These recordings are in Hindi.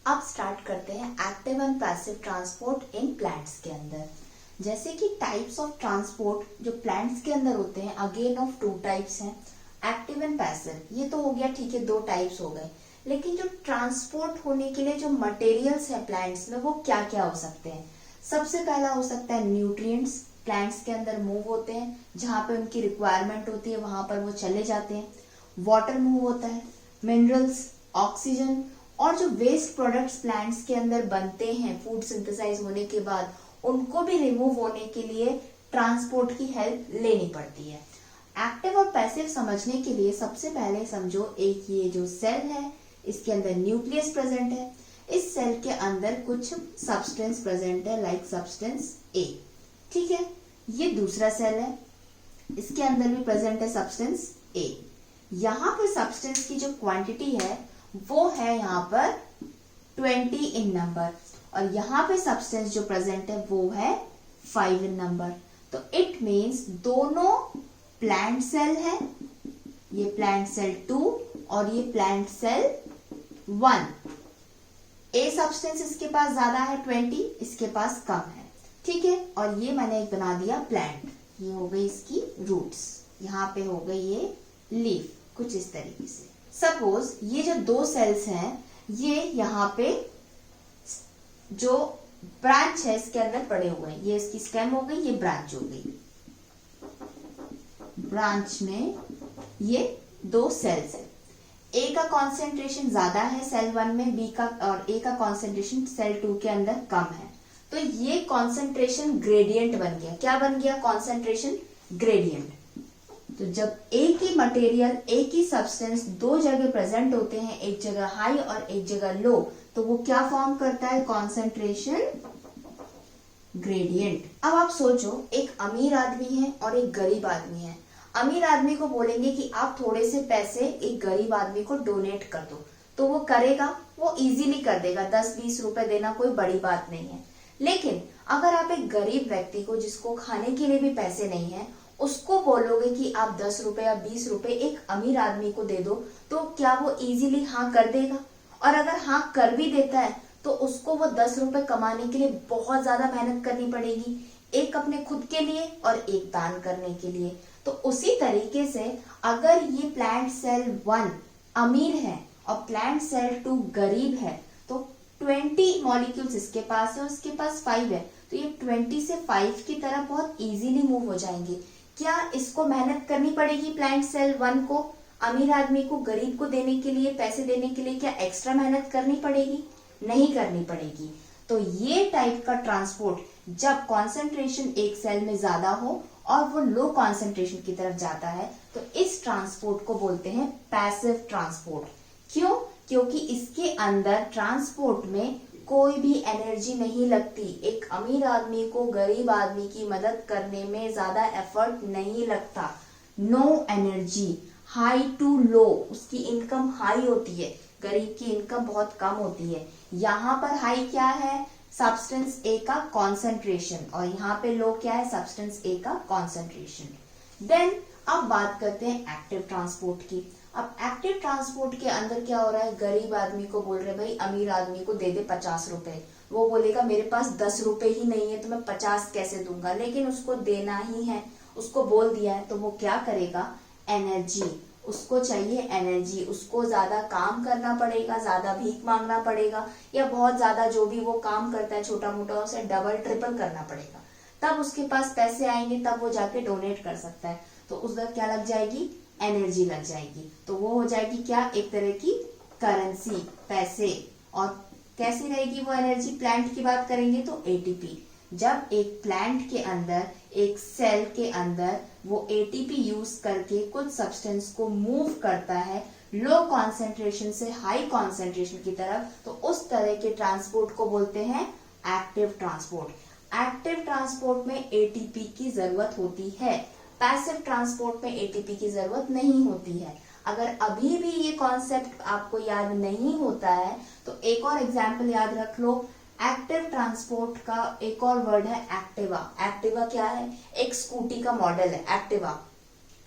अब स्टार्ट करते हैं active and passive transport in plants के अंदर। जैसे कि टाइप्स ऑफ ट्रांसपोर्ट जो प्लांट्स के अंदर होते हैं, अगेन ऑफ टू टाइप्स हैं, एक्टिव एंड पैसिव। ये तो हो गया, ठीक है, दो टाइप्स हो गए। लेकिन जो ट्रांसपोर्ट होने के लिए जो मटेरियल्स है प्लांट्स में, वो क्या क्या हो सकते हैं? सबसे पहला हो सकता है न्यूट्रिएंट्स। प्लांट्स के अंदर मूव होते हैं, जहां पे उनकी रिक्वायरमेंट होती है वहां पर वो चले जाते हैं। वाटर मूव होता है, मिनरल्स, ऑक्सीजन, और जो वेस्ट प्रोडक्ट्स प्लांट्स के अंदर बनते हैं फूड सिंथेसाइज होने के बाद, उनको भी रिमूव होने के लिए ट्रांसपोर्ट की हेल्प लेनी पड़ती है। एक्टिव और पैसिव समझने के लिए सबसे पहले समझो, एक ये जो सेल है इसके अंदर न्यूक्लियस प्रेजेंट है। इस सेल के अंदर कुछ सब्सटेंस प्रेजेंट है, लाइक सब्सटेंस ए। ठीक है, ये दूसरा सेल है, इसके अंदर भी प्रेजेंट है सब्सटेंस ए। यहाँ पर सब्सटेंस की जो क्वांटिटी है वो है यहाँ पर 20 इन नंबर, और यहाँ पे सब्सटेंस जो प्रेजेंट है वो है 5 इन नंबर। तो इट मीन्स दोनों प्लांट सेल है, ये प्लांट सेल 2 और ये प्लांट सेल 1। ए सब्सटेंस इसके पास ज्यादा है 20, इसके पास कम है। ठीक है, और ये मैंने एक बना दिया प्लांट, ये हो गई इसकी रूट्स, यहाँ पे हो गई ये लीफ, कुछ इस तरीके से। सपोज ये जो दो सेल्स हैं, ये यहाँ पे जो ब्रांच है इसके अंदर पड़े हुए हैं, ये इसकी स्टेम हो गई, ये ब्रांच हो गई। ब्रांच में ये दो सेल्स है, ए का कॉन्सेंट्रेशन ज्यादा है सेल 1 में, बी का और ए का कॉन्सेंट्रेशन सेल 2 के अंदर कम है। तो ये कॉन्सेंट्रेशन ग्रेडियंट बन गया। क्या बन गया? Concentration gradient. तो जब एक ही मटेरियल, एक ही सब्सटेंस दो जगह प्रेजेंट होते हैं, एक जगह हाई और एक जगह लो, तो वो क्या फॉर्म करता है? Concentration gradient. अब आप सोचो, एक अमीर आदमी है और एक गरीब आदमी है। अमीर आदमी को बोलेंगे कि आप थोड़े से पैसे एक गरीब आदमी को डोनेट कर दो, तो वो करेगा, वो इजीली कर देगा। 10-20 रुपए देना कोई बड़ी बात नहीं है। लेकिन अगर आप एक गरीब व्यक्ति को, जिसको खाने के लिए भी पैसे नहीं है, उसको बोलोगे कि आप 10 रुपए या 20 रुपए एक अमीर आदमी को दे दो, तो क्या वो इजीली हाँ कर देगा? और अगर हाँ कर भी देता है तो उसको वो 10 रुपए कमाने के लिए बहुत ज्यादा मेहनत करनी पड़ेगी, एक अपने खुद के लिए और एक दान करने के लिए। तो उसी तरीके से अगर ये प्लांट सेल 1 अमीर है और प्लांट सेल 2 गरीब है, तो 20 मॉलिक्यूल्स इसके पास है और इसके पास 5 है, तो ये 20 से 5 की तरफ बहुत इजीली मूव हो जाएंगे। क्या इसको मेहनत करनी पड़ेगी प्लांट सेल 1 को अमीर आदमी को गरीब को देने के लिए, पैसे देने के लिए? क्या एक्स्ट्रा मेहनत करनी पड़ेगी? नहीं करनी पड़ेगी। तो ये टाइप का ट्रांसपोर्ट, जब कॉन्सेंट्रेशन एक सेल में ज्यादा हो और वो लो कॉन्सेंट्रेशन की तरफ जाता है, तो इस ट्रांसपोर्ट को बोलते हैं पैसिव ट्रांसपोर्ट। क्यों? क्योंकि इसके अंदर ट्रांसपोर्ट में कोई भी एनर्जी नहीं लगती। एक अमीर आदमी को गरीब आदमी की मदद करने में ज्यादा एफर्ट नहीं लगता। No energy, high to low, उसकी इनकम हाई होती है, गरीब की इनकम बहुत कम होती है। यहाँ पर हाई क्या है? सब्सटेंस ए का कॉन्सेंट्रेशन, और यहाँ पे लो क्या है? सब्सटेंस ए का कॉन्सेंट्रेशन। देन अब बात करते हैं एक्टिव ट्रांसपोर्ट की। अब एक्टिव ट्रांसपोर्ट के अंदर क्या हो रहा है? गरीब आदमी को बोल रहे भाई अमीर आदमी को दे दे 50 रुपए। वो बोलेगा मेरे पास 10 रुपए ही नहीं है तो मैं 50 कैसे दूंगा, लेकिन उसको देना ही है, उसको बोल दिया है। तो वो क्या करेगा? एनर्जी, उसको चाहिए एनर्जी, उसको ज्यादा काम करना पड़ेगा, ज्यादा भीख मांगना पड़ेगा, या बहुत ज्यादा जो भी वो काम करता है छोटा मोटा, उसे डबल ट्रिपल करना पड़ेगा, तब उसके पास पैसे आएंगे, तब वो जाके डोनेट कर सकता है। तो उधर क्या लग जाएगी? एनर्जी लग जाएगी। तो वो हो जाएगी क्या? एक तरह की करेंसी, पैसे। और कैसी रहेगी वो एनर्जी? प्लांट की बात करेंगे तो एटीपी। जब एक प्लांट के अंदर, एक सेल के अंदर वो एटीपी यूज करके कुछ सब्सटेंस को मूव करता है लो कॉन्सेंट्रेशन से हाई कॉन्सेंट्रेशन की तरफ, तो उस तरह के ट्रांसपोर्ट को बोलते हैं एक्टिव ट्रांसपोर्ट। एक्टिव ट्रांसपोर्ट में एटीपी की जरूरत होती है, पैसिव ट्रांसपोर्ट में एटीपी की जरूरत नहीं होती है। अगर अभी भी ये कॉन्सेप्ट आपको याद नहीं होता है तो एक और एग्जाम्पल याद रख लो। एक्टिव ट्रांसपोर्ट का एक और वर्ड है एक्टिवा। एक्टिवा क्या है? एक स्कूटी का मॉडल है एक्टिवा।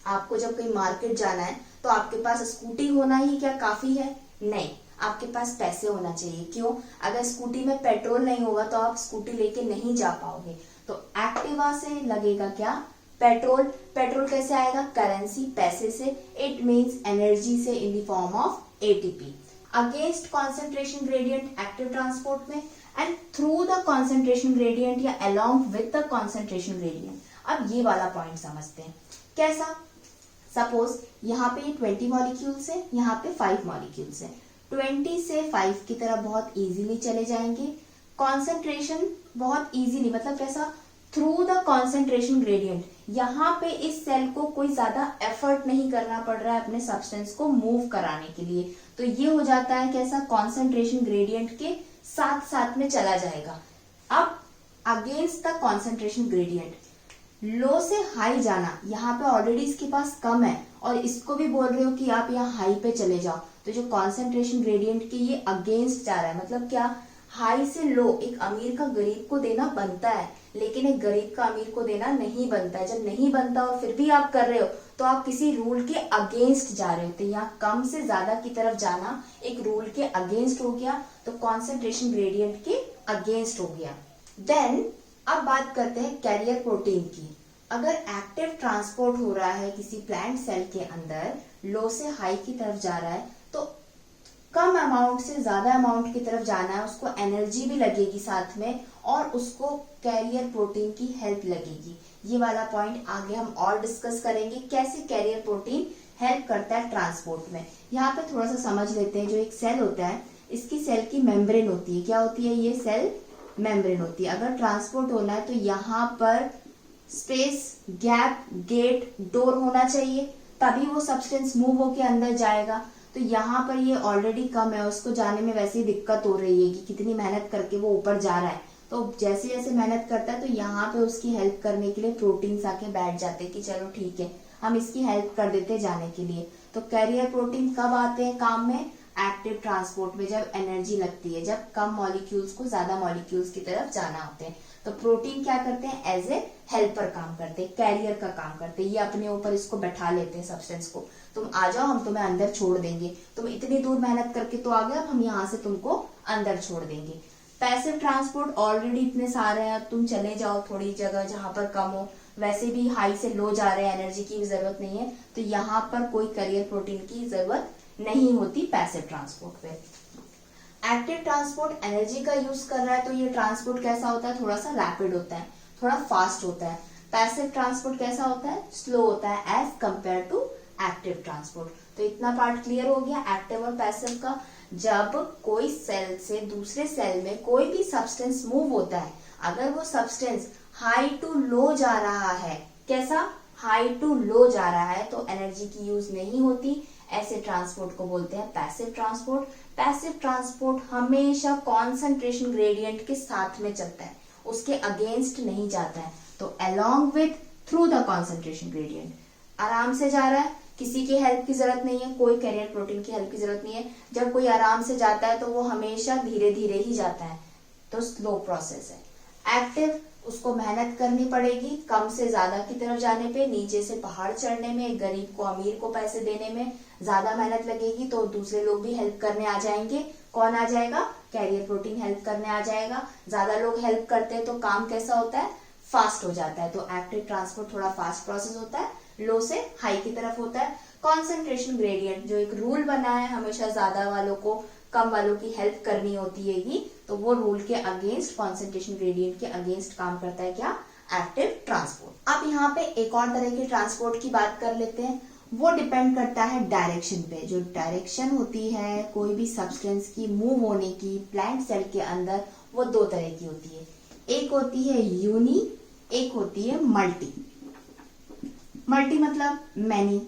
आपको जब कहीं मार्केट जाना है तो आपके पास स्कूटी होना ही क्या काफी है? नहीं, आपके पास पैसे होना चाहिए। क्यों? अगर स्कूटी में पेट्रोल नहीं होगा तो आप स्कूटी लेके नहीं जा पाओगे। तो एक्टिवा से लगेगा क्या? पेट्रोल। पेट्रोल कैसे आएगा? करेंसी, पैसे से। इट मीन्स एनर्जी से in the form of ATP. Against concentration gradient active transport में, and through the concentration gradient या along with the concentration gradient. अब ये वाला पॉइंट समझते हैं। कैसा? सपोज यहाँ पे 20 मॉलिक्यूल्स है, यहाँ पे 5 मॉलिक्यूल्स है। 20 से 5 की तरफ बहुत इजीली चले जाएंगे। कॉन्सेंट्रेशन बहुत इजीली, मतलब कैसा? Through the concentration gradient. यहाँ पे इस सेल को कोई ज्यादा एफर्ट नहीं करना पड़ रहा है अपने सब्सटेंस को मूव कराने के लिए। तो ये हो जाता है कैसा? कॉन्सेंट्रेशन ग्रेडियंट के साथ साथ में चला जाएगा। अब अगेंस्ट द कॉन्सेंट्रेशन ग्रेडियंट, लो से हाई जाना। यहाँ पे ऑलरेडी इसके पास कम है और इसको भी बोल रहे हो कि आप यहाँ हाई पे चले जाओ, तो जो कॉन्सेंट्रेशन ग्रेडियंट के ये अगेंस्ट जा रहा है। मतलब क्या? हाई से लो एक अमीर का गरीब को देना बनता है, लेकिन एक गरीब का अमीर को देना नहीं बनता है। जब नहीं बनता और फिर भी आप कर रहे हो तो आप किसी रूल के अगेंस्ट जा रहे हो। तो यहाँ कम से ज्यादा की तरफ जाना एक रूल के अगेंस्ट हो गया, तो कॉन्सेंट्रेशन ग्रेडियंट के अगेंस्ट हो गया। देन अब बात करते हैं कैरियर प्रोटीन की। अगर एक्टिव ट्रांसपोर्ट हो रहा है किसी प्लांट सेल के अंदर, लो से हाई की तरफ जा रहा है, तो कम अमाउंट से ज्यादा अमाउंट की तरफ जाना है, उसको एनर्जी भी लगेगी साथ में और उसको कैरियर प्रोटीन की हेल्प लगेगी। ये वाला पॉइंट आगे हम और डिस्कस करेंगे, कैसे कैरियर प्रोटीन हेल्प करता है ट्रांसपोर्ट में। यहाँ पे थोड़ा सा समझ लेते हैं। जो एक सेल होता है, इसकी सेल की मेम्ब्रेन होती है। क्या होती है? ये सेल मेम्ब्रेन होती है। अगर ट्रांसपोर्ट होना है तो यहाँ पर स्पेस, गैप, गेट, डोर होना चाहिए, तभी वो सब्सटेंस मूव होके अंदर जाएगा। तो यहाँ पर ये ऑलरेडी कम है, उसको जाने में वैसे ही दिक्कत हो रही है कि कितनी मेहनत करके वो ऊपर जा रहा है। तो जैसे जैसे मेहनत करता है तो यहाँ पे उसकी हेल्प करने के लिए प्रोटीन्स आके बैठ जाते हैं कि चलो ठीक है, हम इसकी हेल्प कर देते हैं जाने के लिए। तो कैरियर प्रोटीन कब आते हैं काम में? एक्टिव ट्रांसपोर्ट में, जब एनर्जी लगती है, जब कम मॉलिक्यूल्स को ज्यादा मॉलिक्यूल्स की तरफ जाना होते हैं। तो प्रोटीन क्या करते हैं? एज ए हेल्पर काम करते हैं, कैरियर का काम करते हैं। ये अपने ऊपर इसको बैठा लेते हैं सब्सटेंस को। तुम आ जाओ, हम तुम्हें अंदर छोड़ देंगे, तुम इतनी दूर मेहनत करके तो आ गए, अब हम यहाँ से तुमको अंदर छोड़ देंगे। पैसिव ट्रांसपोर्ट ऑलरेडी इतने सारे हैं, तुम चले जाओ थोड़ी जगह जहां पर कम हो, वैसे भी हाई से लो जा रहे हैं, एनर्जी की भी जरूरत नहीं है, तो यहाँ पर कोई कैरियर प्रोटीन की जरूरत नहीं होती पैसिव ट्रांसपोर्ट पे। एक्टिव ट्रांसपोर्ट एनर्जी का यूज कर रहा है, तो ये ट्रांसपोर्ट कैसा होता है? थोड़ा सा रैपिड होता है, थोड़ा फास्ट होता है। पैसिव ट्रांसपोर्ट कैसा होता है? स्लो होता है as compare to active transport. तो इतना पार्ट क्लियर हो गया एक्टिव और पैसिव का। जब कोई सेल से दूसरे सेल में कोई भी सब्सटेंस मूव होता है, अगर वो सब्सटेंस हाई टू लो जा रहा है, कैसा? हाई टू लो जा रहा है, तो एनर्जी की यूज नहीं होती। ऐसे ट्रांसपोर्ट को बोलते हैं पैसिव ट्रांसपोर्ट। पैसिव ट्रांसपोर्ट हमेशा कॉन्सेंट्रेशन ग्रेडियंट के साथ में चलता है, उसके अगेंस्ट नहीं जाता है। तो along with, through the concentration gradient, आराम से जा रहा है, किसी की हेल्प की जरूरत नहीं है, कोई कैरियर प्रोटीन की हेल्प की जरूरत नहीं है। जब कोई आराम से जाता है तो वो हमेशा धीरे धीरे ही जाता है, तो स्लो प्रोसेस है। एक्टिव, उसको मेहनत करनी पड़ेगी कम से ज्यादा की तरफ जाने पे, नीचे से पहाड़ चढ़ने में, गरीब को अमीर को पैसे देने में ज्यादा मेहनत लगेगी, तो दूसरे लोग भी हेल्प करने आ जाएंगे। कौन आ जाएगा? कैरियर प्रोटीन हेल्प करने आ जाएगा। ज्यादा लोग हेल्प करते हैं तो काम कैसा होता है? फास्ट हो जाता है। तो एक्टिव ट्रांसपोर्ट थोड़ा फास्ट प्रोसेस होता है, लो से हाई की तरफ होता है। कॉन्सेंट्रेशन ग्रेडियंट, जो एक रूल बना है हमेशा ज्यादा वालों को कम वालों की हेल्प करनी होती है, तो वो रूल के अगेंस्ट, कॉन्सेंट्रेशन ग्रेडियंट के अगेंस्ट काम करता है क्या? Active transport. अब यहाँ पे एक और तरह के ट्रांसपोर्ट की बात कर लेते हैं। वो डिपेंड करता है डायरेक्शन पे। जो डायरेक्शन होती है कोई भी सब्सटेंस की मूव होने की प्लांट सेल के अंदर, वो दो तरह की होती है। एक होती है यूनी, एक होती है मल्टी। मल्टी मतलब मैनी,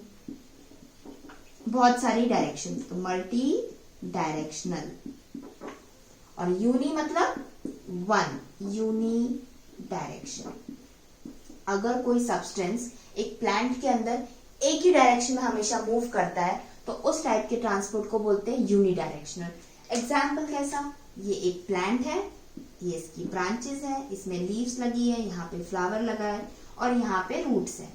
बहुत सारी डायरेक्शन, तो मल्टी डायरेक्शनल। और यूनी मतलब वन, यूनी डायरेक्शन। अगर कोई सब्सटेंस एक प्लांट के अंदर एक ही डायरेक्शन में हमेशा मूव करता है, तो उस टाइप के ट्रांसपोर्ट को बोलते हैं यूनी डायरेक्शनल। एग्जाम्पल कैसा? ये एक प्लांट है, ये इसकी ब्रांचेस है, इसमें लीव्स लगी है, यहाँ पे फ्लावर लगा है और यहाँ पे रूट्स है।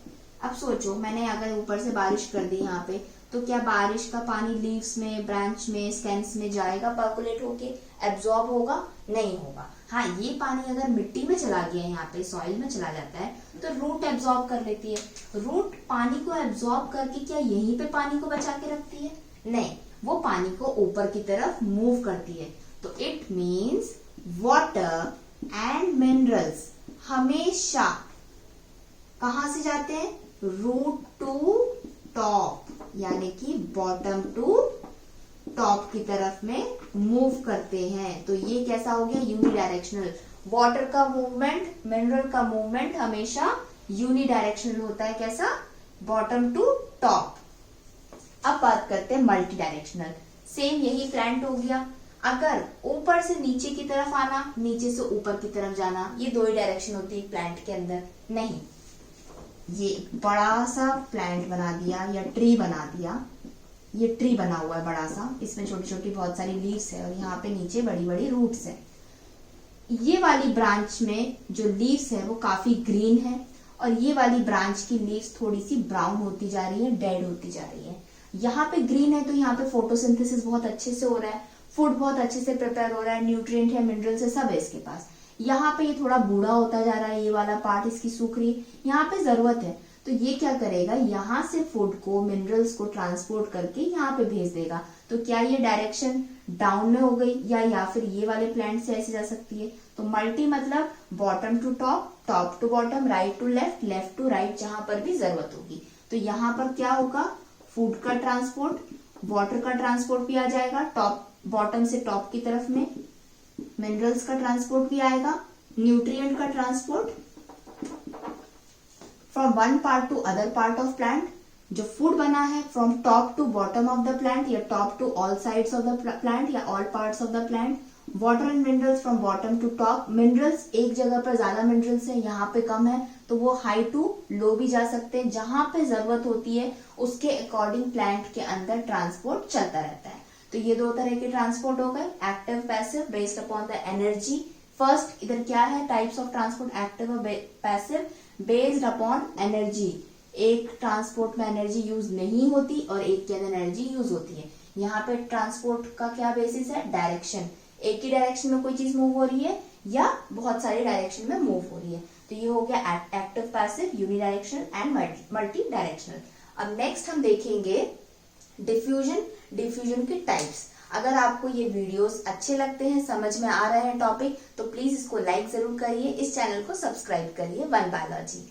अब सोचो, मैंने अगर ऊपर से बारिश कर दी यहाँ पे, तो क्या बारिश का पानी लीव्स में, ब्रांच में, स्टेम्स में जाएगा पर्कुलेट होके, एब्जॉर्ब होगा? नहीं होगा। हाँ, ये पानी अगर मिट्टी में चला गया, यहाँ पे सॉइल में चला जाता है, तो रूट एब्जॉर्ब कर लेती है। रूट पानी को एब्जॉर्ब करके क्या यहीं पे पानी को बचा के रखती है? नहीं, वो पानी को ऊपर की तरफ मूव करती है। तो it means water and minerals हमेशा कहां से जाते हैं? रूट टू टॉप, यानी कि बॉटम टू टॉप की तरफ में मूव करते हैं। तो ये कैसा हो गया? यूनिडायरेक्शनल। वाटर का मूवमेंट, मिनरल का मूवमेंट हमेशा यूनिडायरेक्शनल होता है। कैसा? Bottom to top. अब बात करते हैं मल्टी डायरेक्शनल। सेम यही प्लांट हो गया। अगर ऊपर से नीचे की तरफ आना, नीचे से ऊपर की तरफ जाना, ये दो ही डायरेक्शन होती है प्लांट के अंदर। नहीं, ये बड़ा सा प्लांट बना दिया या ट्री बना दिया। ये ट्री बना हुआ है बड़ा सा, इसमें छोटी छोटी बहुत सारी लीव्स है और यहाँ पे नीचे बड़ी बड़ी रूट्स है। ये वाली ब्रांच में जो लीव्स है वो काफी ग्रीन है और ये वाली ब्रांच की लीव्स थोड़ी सी ब्राउन होती जा रही है, डेड होती जा रही है। यहाँ पे ग्रीन है तो यहाँ पे फोटोसिंथेसिस बहुत अच्छे से हो रहा है, फूड बहुत अच्छे से प्रिपेयर हो रहा है, न्यूट्रिएंट है, मिनरल्स है, सब है इसके पास। यहाँ पे ये थोड़ा बूढ़ा होता जा रहा है, ये वाला पार्ट इसकी सूख रही है, यहाँ पे जरूरत है तो ये क्या करेगा? यहाँ से फूड को, मिनरल्स को ट्रांसपोर्ट करके यहाँ पे भेज देगा। तो क्या ये डायरेक्शन डाउन में हो गई या फिर ये वाले प्लांट से ऐसे जा सकती है? तो मल्टी मतलब bottom to top, top to bottom, right to left, left to right, जहां पर भी जरूरत होगी। तो यहाँ पर क्या होगा? फूड का ट्रांसपोर्ट, वाटर का ट्रांसपोर्ट भी आ जाएगा, टॉप बॉटम से टॉप की तरफ में मिनरल्स का ट्रांसपोर्ट भी आएगा, न्यूट्रिएंट का transport from one part to other part of plant. जो फूड बना है from top to bottom of the plant या top to all sides of the plant या all parts of the plant. Water and minerals from bottom to top. Minerals एक जगह पर ज्यादा मिनरल्स है, यहाँ पे कम है, तो वो हाई टू लो भी जा सकते हैं। जहां पे जरूरत होती है उसके अकॉर्डिंग प्लांट के अंदर ट्रांसपोर्ट चलता रहता है। तो ये दो तरह के ट्रांसपोर्ट हो गए, active passive, based upon the energy. First इधर क्या है? टाइप्स ऑफ ट्रांसपोर्ट, एक्टिव और पैसिव, बेस्ड अपॉन एनर्जी। एक ट्रांसपोर्ट में एनर्जी यूज नहीं होती और एक के अंदर एनर्जी यूज होती है। यहाँ पे ट्रांसपोर्ट का क्या बेसिस है? डायरेक्शन। एक ही डायरेक्शन में कोई चीज मूव हो रही है या बहुत सारी डायरेक्शन में मूव हो रही है। तो ये हो गया active, passive, unidirectional and multi directional. अब नेक्स्ट हम देखेंगे डिफ्यूजन, डिफ्यूजन के टाइप्स। अगर आपको ये वीडियोस अच्छे लगते हैं, समझ में आ रहे हैं टॉपिक, तो प्लीज इसको लाइक जरूर करिए, इस चैनल को सब्सक्राइब करिए, वन बायोलॉजी।